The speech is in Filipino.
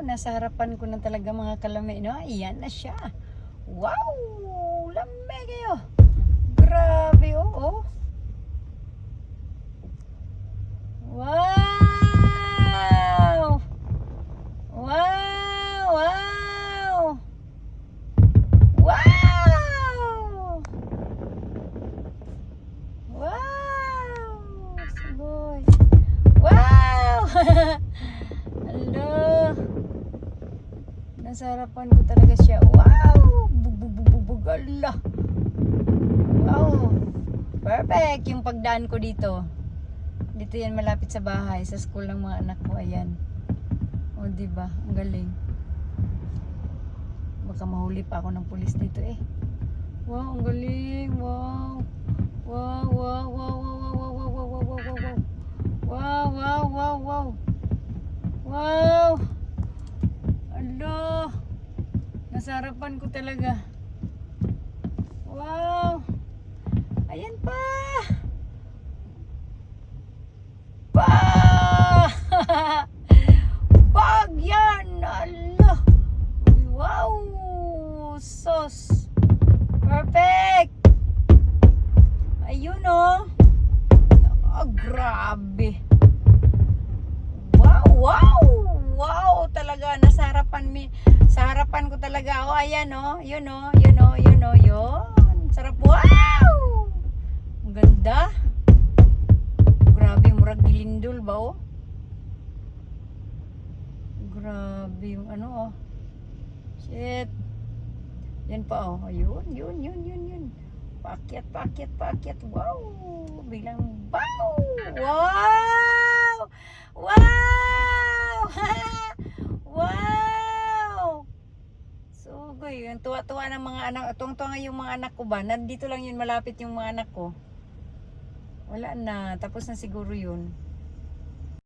nasa harapan ko na talaga mga kalami, no? Ayan na siya. Wow! Lamig kayo. Grabe, oh. Wow! Wow! Wow! Wow! Wow! Saboy. Wow! Hello. Nasa harapan ko talaga siya. Wow! Bububububug. Allah. Wow! Perfect yung pagdaan ko dito. Dito yan malapit sa bahay, sa school ng mga anak ko. Ayan. O, diba? Ang galing. Baka mahuli pa ako ng pulis dito eh. Wow, ang galing. Wow. Wow, wow, wow, wow, wow, wow, wow, wow, wow, wow, wow. Wow, wow, wow, wow. Wow. Alo. Nasa harapan ko talaga. Wow. Ayan pa. Bag yan. Ala. Wow. Sos. Perfect. Ayun oh. Oh, grabe. Wow, wow. Wow, talaga nasa harapan ko talaga. Oh, ayan oh. Yun oh, yun oh, yun oh, yun. Sarap. Wow. Ang ganda. Grabe, murag gilindol ba oh? Grabe yung ano oh. Shit. Yan pa oh. Ayun, yun. Paakyat. Wow. Biglang wow. Wow. Wow. Wow. Sugoy, yung tuwa-tuwa ng mga anak. Tuwang-tuwa yung mga anak ko ba? Nandito lang yun malapit yung mga anak ko. Wala na. Tapos na siguro yun.